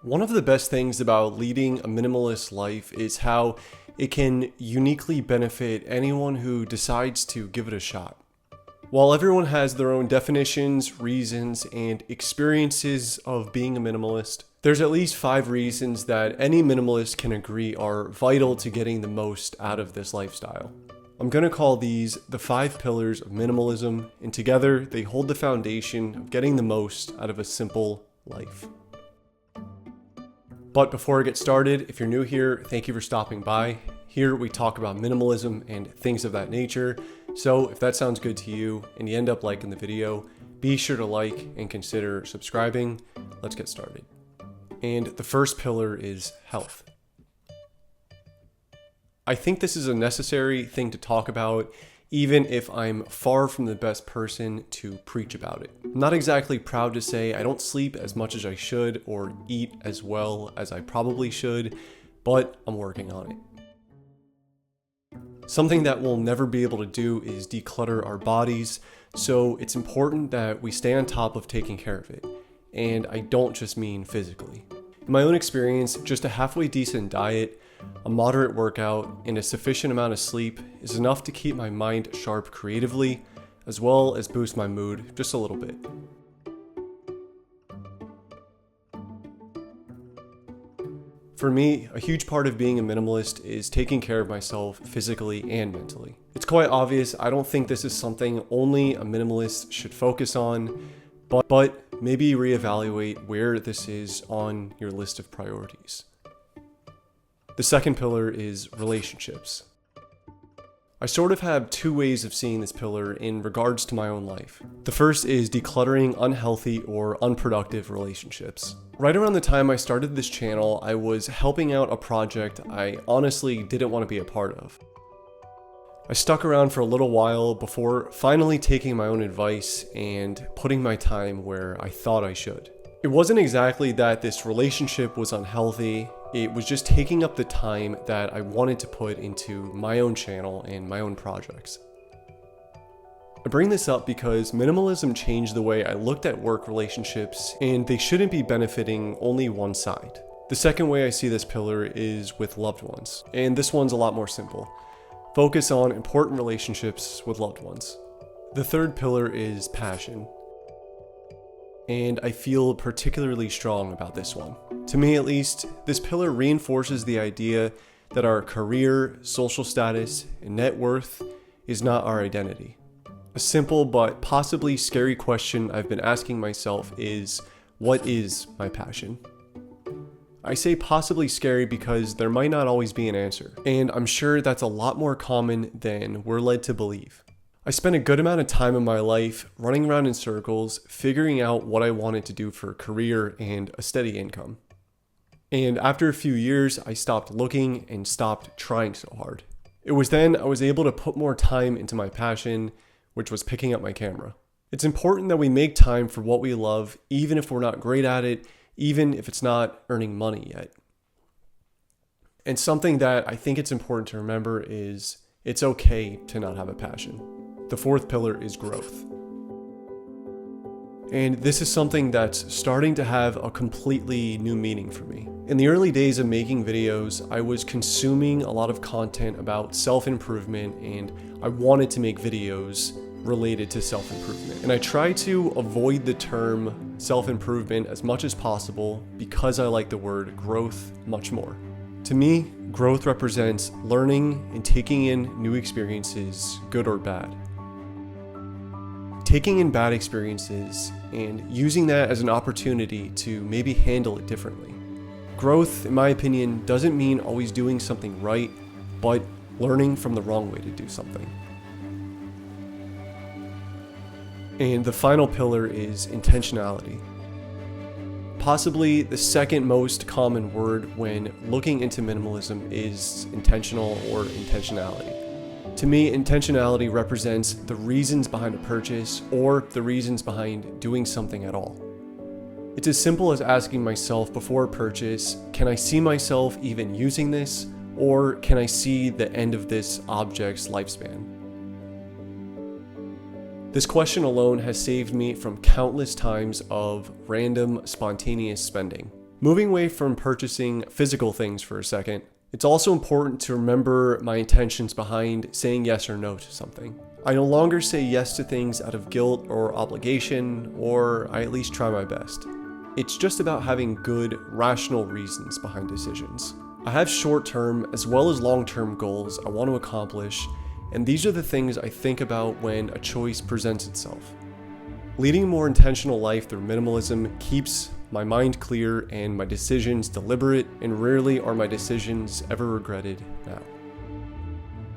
One of the best things about leading a minimalist life is how it can uniquely benefit anyone who decides to give it a shot. While everyone has their own definitions, reasons, and experiences of being a minimalist, there's at least 5 reasons that any minimalist can agree are vital to getting the most out of this lifestyle. I'm going to call these the 5 pillars of minimalism, and together they hold the foundation of getting the most out of a simple life. But before I get started, if you're new here, thank you for stopping by. Here we talk about minimalism and things of that nature. So if that sounds good to you and you end up liking the video, be sure to like and consider subscribing. Let's get started. And the first pillar is health. I think this is a necessary thing to talk about, even if I'm far from the best person to preach about it. I'm not exactly proud to say I don't sleep as much as I should or eat as well as I probably should, but I'm working on it. Something that we'll never be able to do is declutter our bodies, so it's important that we stay on top of taking care of it. And I don't just mean physically. In my own experience, just a halfway decent diet, a moderate workout, and a sufficient amount of sleep is enough to keep my mind sharp creatively, as well as boost my mood just a little bit. For me, a huge part of being a minimalist is taking care of myself physically and mentally. It's quite obvious I don't think this is something only a minimalist should focus on, but maybe reevaluate where this is on your list of priorities. The second pillar is relationships. I sort of have 2 ways of seeing this pillar in regards to my own life. The first is decluttering unhealthy or unproductive relationships. Right around the time I started this channel, I was helping out a project I honestly didn't want to be a part of. I stuck around for a little while before finally taking my own advice and putting my time where I thought I should. It wasn't exactly that this relationship was unhealthy, it was just taking up the time that I wanted to put into my own channel and my own projects. I bring this up because minimalism changed the way I looked at work relationships, and they shouldn't be benefiting only one side. The second way I see this pillar is with loved ones, and this one's a lot more simple. Focus on important relationships with loved ones. The third pillar is passion. And I feel particularly strong about this one. To me at least, this pillar reinforces the idea that our career, social status, and net worth is not our identity. A simple but possibly scary question I've been asking myself is, what is my passion? I say possibly scary because there might not always be an answer, and I'm sure that's a lot more common than we're led to believe. I spent a good amount of time in my life running around in circles, figuring out what I wanted to do for a career and a steady income. And after a few years, I stopped looking and stopped trying so hard. It was then I was able to put more time into my passion, which was picking up my camera. It's important that we make time for what we love, even if we're not great at it, even if it's not earning money yet. And something that I think it's important to remember is it's okay to not have a passion. The fourth pillar is growth. And this is something that's starting to have a completely new meaning for me. In the early days of making videos, I was consuming a lot of content about self-improvement, and I wanted to make videos related to self-improvement. And I try to avoid the term self-improvement as much as possible because I like the word growth much more. To me, growth represents learning and taking in new experiences, good or bad. Taking in bad experiences and using that as an opportunity to maybe handle it differently. Growth, in my opinion, doesn't mean always doing something right, but learning from the wrong way to do something. And the final pillar is intentionality. Possibly the second most common word when looking into minimalism is intentional or intentionality. To me, intentionality represents the reasons behind a purchase or the reasons behind doing something at all. It's as simple as asking myself before a purchase, can I see myself even using this, or can I see the end of this object's lifespan? This question alone has saved me from countless times of random, spontaneous spending. Moving away from purchasing physical things for a second, it's also important to remember my intentions behind saying yes or no to something. I no longer say yes to things out of guilt or obligation, or I at least try my best. It's just about having good, rational reasons behind decisions. I have short-term as well as long-term goals I want to accomplish, and these are the things I think about when a choice presents itself. Leading a more intentional life through minimalism keeps my mind clear and my decisions deliberate, and rarely are my decisions ever regretted now.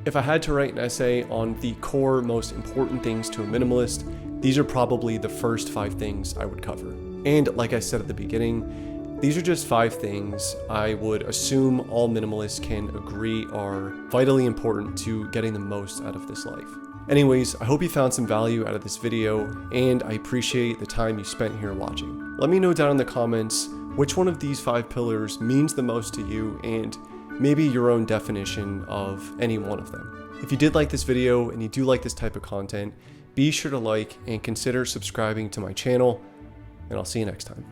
If I had to write an essay on the core most important things to a minimalist, these are probably the first 5 things I would cover. And like I said at the beginning, these are just 5 things I would assume all minimalists can agree are vitally important to getting the most out of this life. Anyways, I hope you found some value out of this video, and I appreciate the time you spent here watching. Let me know down in the comments which one of these 5 pillars means the most to you, and maybe your own definition of any one of them. If you did like this video and you do like this type of content, be sure to like and consider subscribing to my channel, and I'll see you next time.